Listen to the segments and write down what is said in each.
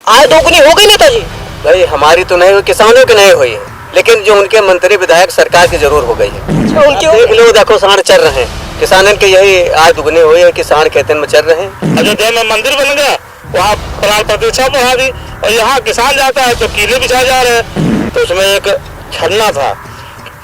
आय दोगुनी हो गई नेताजी। भाई हमारी तो नहीं हुई, किसानों की नहीं हुई है, लेकिन जो उनके मंत्री विधायक सरकार की जरूर हो गई है। उनकी देख लो, देखो सांड चल रहे हैं, किसानन की यही आय दुगनी हुई है कि सांड खेतन में चल रहे हैं। अयोध्या में मंदिर बन गया, वहाँ प्राण प्रतिष्ठा बढ़ा दी, और यहाँ किसान जाता है तो कीले बिछा जा रहे हैं। तो उसमें एक छलना था,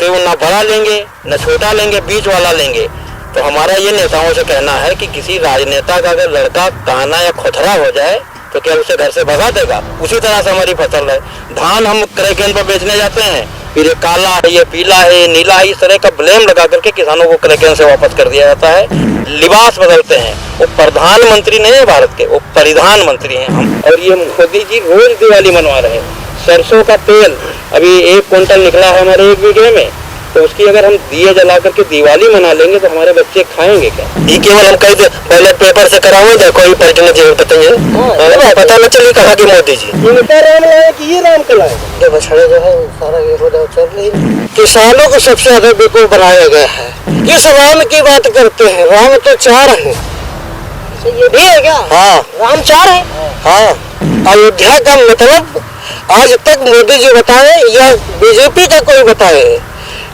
तो वो न बड़ा लेंगे न छोटा लेंगे, बीच वाला लेंगे। तो हमारा ये नेताओं से कहना है कि किसी राजनेता का अगर लड़का काना या खोथरा हो जाए तो क्या उसे घर से भगा देगा? उसी तरह से हमारी फसल है, धान हम क्रय केंद्र पर बेचने जाते हैं, फिर ये काला है, ये पीला है, नीला है, इस तरह का ब्लेम लगा करके किसानों को क्रय केंद्र से वापस कर दिया जाता है। लिबास बदलते हैं, वो प्रधानमंत्री नहीं है भारत के, वो परिधान मंत्री हैं हम। और ये मोदी जी रोज दिवाली मनवा रहे हैं। सरसों का तेल अभी 1 क्विंटल निकला है हमारे 1 बीघे में, तो उसकी अगर हम दिए जला करके दिवाली मना लेंगे तो हमारे बच्चे खाएंगे क्या? ये केवल हम कहीं बैलेट पेपर से कराओ, देखो ये पलटने जरूर पता न चले कहा कि मोदी जी राम लाए कि ये राम को लाए। ये बछड़े जो है सारा ये हो चल रही, किसानों को सबसे ज्यादा बेवकूफ बनाया गया है। किस राम की बात करते हैं? राम तो 4 है। ये भी है क्या? हाँ राम 4 है। हाँ। अयोध्या का मतलब आज तक मोदी जी बताए या बीजेपी का कोई बताए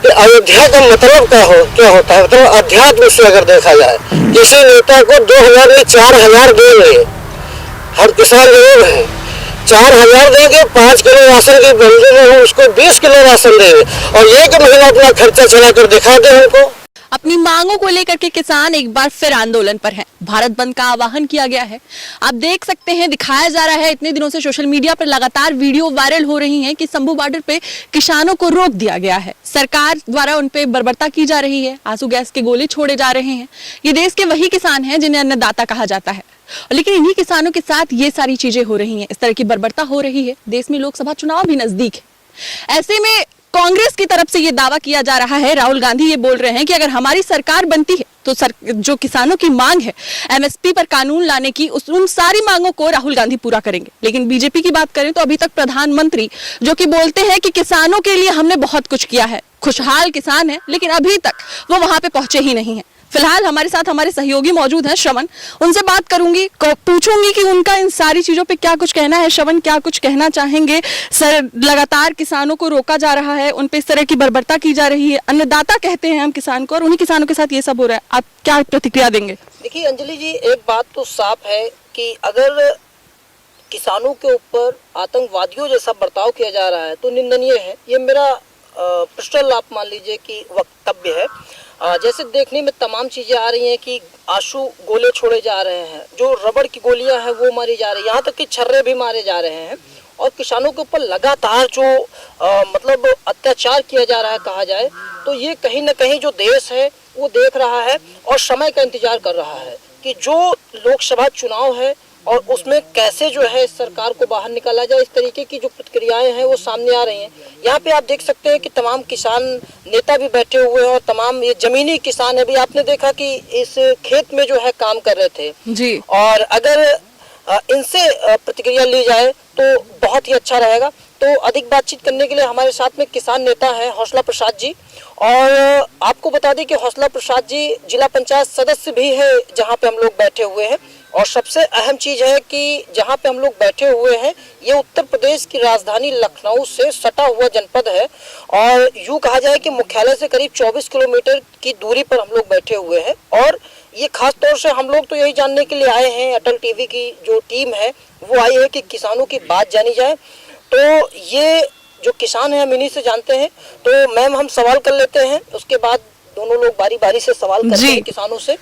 कि अयोध्या का मतलब क्या होता है? मतलब अध्यात्म से अगर देखा जाए, किसी नेता को 2000 में 4000 देंगे, हर किसान जरूर है, 4000 देंगे, 5 किलो राशन की बंदी में हम उसको 20 किलो राशन देंगे और 1 महीना अपना खर्चा चला कर दिखा दे हमको। अपनी मांगों को लेकर के किसान एक बार फिर आंदोलन पर हैं। भारत बंद का आह्वान किया गया है। आप देख सकते हैं, दिखाया जा रहा है, इतने दिनों से सोशल मीडिया पर लगातार वीडियो वायरल हो रही हैं कि शंभू बॉर्डर पे किसानों को रोक दिया गया है। सरकार द्वारा उन पे बर्बरता की जा रही है, आंसू गैस के गोले छोड़े जा रहे हैं। ये देश के वही किसान हैं जिन्हें अन्नदाता कहा जाता है, लेकिन इन्हीं किसानों के साथ ये सारी चीजें हो रही हैं, इस तरह की बर्बरता हो रही है। देश में लोकसभा चुनाव भी नजदीक है। ऐसे में कांग्रेस की तरफ से ये दावा किया जा रहा है, राहुल गांधी ये बोल रहे हैं कि अगर हमारी सरकार बनती है तो जो किसानों की मांग है एमएसपी पर कानून लाने की, उन सारी मांगों को राहुल गांधी पूरा करेंगे। लेकिन बीजेपी की बात करें तो अभी तक प्रधानमंत्री जो कि बोलते हैं कि किसानों के लिए हमने बहुत कुछ किया है, खुशहाल किसान है, लेकिन अभी तक वो वहां पे पहुंचे ही नहीं है। फिलहाल हमारे साथ हमारे सहयोगी मौजूद हैं, श्रवण, उनसे बात करूंगी, पूछूंगी कि उनका इन सारी चीजों पे क्या कुछ कहना है। श्रवण, क्या कुछ कहना चाहेंगे? सर, लगातार किसानों को रोका जा रहा है, उन पे इस तरह की बर्बरता की जा रही है, अन्नदाता कहते हैं हम किसान को, और उन्हीं किसानों के साथ ये सब हो रहा है। आप क्या प्रतिक्रिया देंगे? देखिए अंजलि जी, एक बात तो साफ है कि अगर किसानों के ऊपर आतंकवादियों जैसा बर्ताव किया जा रहा है तो निंदनीय है। ये मेरा पर्सनल आप मान लीजिए कि वक्तव्य है। जैसे देखने में तमाम चीजें आ रही हैं कि आंसू गोले छोड़े जा रहे हैं, जो रबड़ की गोलियां हैं वो मारी जा रही है, यहाँ तक कि छर्रे भी मारे जा रहे हैं, और किसानों के ऊपर लगातार जो मतलब अत्याचार किया जा रहा है कहा जाए तो ये कहीं ना कहीं जो देश है वो देख रहा है और समय का इंतजार कर रहा है कि जो लोकसभा चुनाव है और उसमें कैसे जो है सरकार को बाहर निकाला जाए। इस तरीके की जो प्रतिक्रियाएं हैं वो सामने आ रही हैं। यहाँ पे आप देख सकते हैं कि तमाम किसान नेता भी बैठे हुए हैं और तमाम ये जमीनी किसान है भी। आपने देखा कि इस खेत में जो है काम कर रहे थे जी, और अगर इनसे प्रतिक्रिया ली जाए तो बहुत ही अच्छा रहेगा। तो अधिक बातचीत करने के लिए हमारे साथ में किसान नेता हैं हौसला प्रसाद जी, और आपको बता दें कि हौसला प्रसाद जी जिला पंचायत सदस्य भी है जहाँ पे हम लोग बैठे हुए हैं। और सबसे अहम चीज है कि जहाँ पे हम लोग बैठे हुए हैं ये उत्तर प्रदेश की राजधानी लखनऊ से सटा हुआ जनपद है, और यूँ कहा जाए कि मुख्यालय से करीब 24 किलोमीटर की दूरी पर हम लोग बैठे हुए हैं। और ये खास तौर से हम लोग तो यही जानने के लिए आए हैं, अटल टीवी की जो टीम है वो आई है कि किसानों की बात जानी जाए। तो ये जो किसान है हम इन्हीं से जानते हैं। तो मैम हम सवाल कर लेते हैं, उसके बाद दोनों लोग बारी बारी से सवाल करते हैं किसानों से।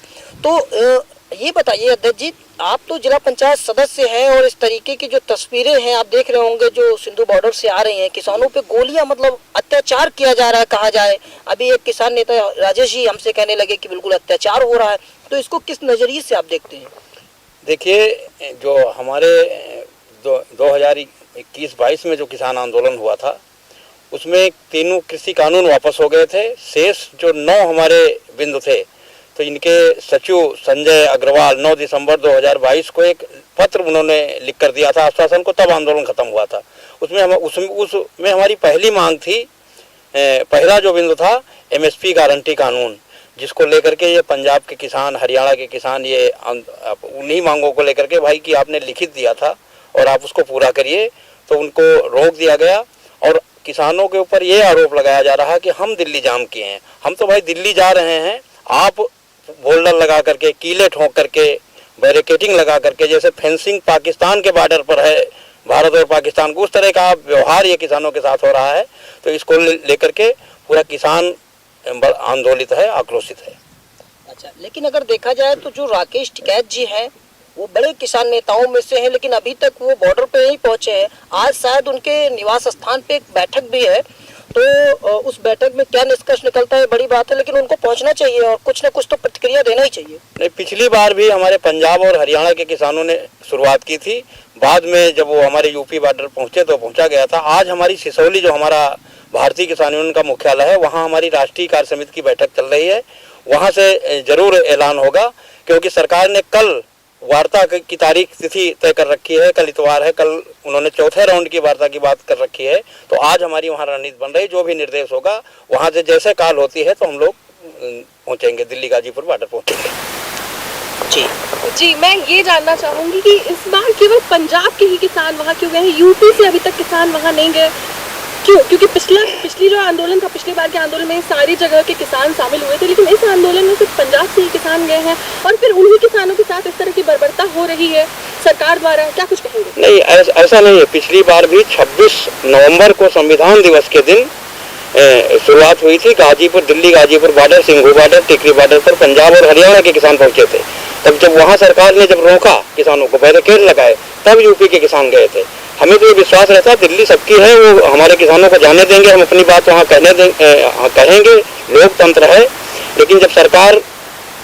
तो ये बताइए अध्यक्ष जी, आप तो जिला पंचायत सदस्य हैं और इस तरीके की जो तस्वीरें हैं आप देख रहे होंगे जो सिंधु बॉर्डर से आ रही हैं, किसानों पे गोलियां मतलब अत्याचार किया जा रहा है कहा जाए। अभी एक किसान नेता राजेश जी हमसे कहने लगे कि बिल्कुल अत्याचार हो रहा है, तो इसको किस नजरिए से आप देखते हैं? देखिए, जो हमारे 2021-22 में जो किसान आंदोलन हुआ था उसमें 3 कृषि कानून वापस हो गए थे। शेष जो 9 हमारे बिंदु थे, तो इनके सचिव संजय अग्रवाल 9 दिसंबर 2022 को एक पत्र उन्होंने लिख कर दिया था आश्वासन को, तब आंदोलन खत्म हुआ था। उसमें हमारी पहली मांग थी, पहला जो बिंदु था एमएसपी गारंटी कानून, जिसको लेकर के ये पंजाब के किसान, हरियाणा के किसान ये उन्हीं मांगों को लेकर के भाई कि आपने लिखित दिया था और आप उसको पूरा करिए। तो उनको रोक दिया गया और किसानों के ऊपर ये आरोप लगाया जा रहा है कि हम दिल्ली जाम किए हैं। हम तो भाई दिल्ली जा रहे हैं, आप बोल्डर लगा करके, कीले ठोक करके, बैरिकेडिंग लगा करके, जैसे फेंसिंग पाकिस्तान के बॉर्डर पर है भारत और पाकिस्तान को, उस तरह का व्यवहार ये किसानों के साथ हो रहा है। तो इसको लेकर के पूरा किसान आंदोलित है, आक्रोशित है। अच्छा, लेकिन अगर देखा जाए तो जो राकेश टिकैत जी हैं वो बड़े किसान नेताओं में से हैं, लेकिन अभी तक वो बॉर्डर पे नहीं पहुंचे हैं। आज शायद उनके निवास स्थान पे एक बैठक भी है, तो उस बैठक में क्या निष्कर्ष निकलता है बड़ी बात है, लेकिन उनको पहुंचना चाहिए और कुछ ना कुछ तो प्रतिक्रिया देना ही चाहिए। नहीं, पिछली बार भी हमारे पंजाब और हरियाणा के किसानों ने शुरुआत की थी, बाद में जब वो हमारे यूपी बॉर्डर पहुंचे तो पहुंचा गया था। आज हमारी सिसौली, जो हमारा भारतीय किसान यूनियन का मुख्यालय है, वहाँ हमारी राष्ट्रीय कार्य समिति की बैठक चल रही है। वहाँ से जरूर ऐलान होगा, क्योंकि सरकार ने कल वार्ता की तारीख तिथि तय कर रखी है। कल इतवार है, कल उन्होंने चौथे राउंड की वार्ता की बात कर रखी है। तो आज हमारी वहाँ रणनीति बन रही, जो भी निर्देश होगा वहाँ से जैसे काल होती है तो हम लोग पहुँचेंगे, दिल्ली गाजीपुर बॉर्डर पहुँचेंगे। जी, मैं ये जानना चाहूंगी कि इस बार केवल पंजाब के ही किसान वहाँ क्यों गए हैं, यूपी से अभी तक किसान वहाँ नहीं गए, क्यों? क्योंकि पिछली जो आंदोलन था, पिछली बार के आंदोलन में सारी जगह के किसान शामिल हुए थे, लेकिन इस आंदोलन में सिर्फ पंजाब से ही किसान गए हैं और फिर उन्हीं किसानों के साथ इस तरह की बर्बरता हो रही है सरकार द्वारा, क्या कुछ कहेंगे? नहीं, ऐसा नहीं है। पिछली बार भी 26 नवंबर को संविधान दिवस के दिन शुरुआत हुई थी। गाजीपुर, दिल्ली गाजीपुर बॉर्डर, सिंघू बॉर्डर, टिकरी बॉर्डर पर पंजाब और हरियाणा के किसान पहुंचे थे। तब जब वहाँ सरकार ने जब रोका किसानों को, बैरिकेड लगाए, तब यूपी के किसान गए थे। हमें तो ये विश्वास रहता है दिल्ली सबकी है, वो हमारे किसानों को जाने देंगे, हम अपनी बात वहाँ कहेंगे, लोकतंत्र है। लेकिन जब सरकार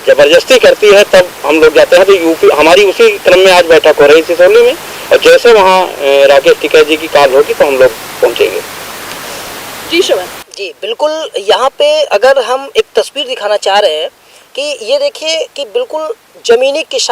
जबरदस्ती करती है तब हम लोग जाते हैं। तो यूपी हमारी उसी क्रम में आज बैठक हो रही थी सिसौली में, और जैसे वहाँ राकेश टिकैत जी की कॉल होगी तो हम लोग पहुँचेंगे। जी श्रवण जी बिल्कुल, यहाँ पे अगर हम एक तस्वीर दिखाना चाह रहे हैं कि ये देखिए कि बिल्कुल जमीनी किसान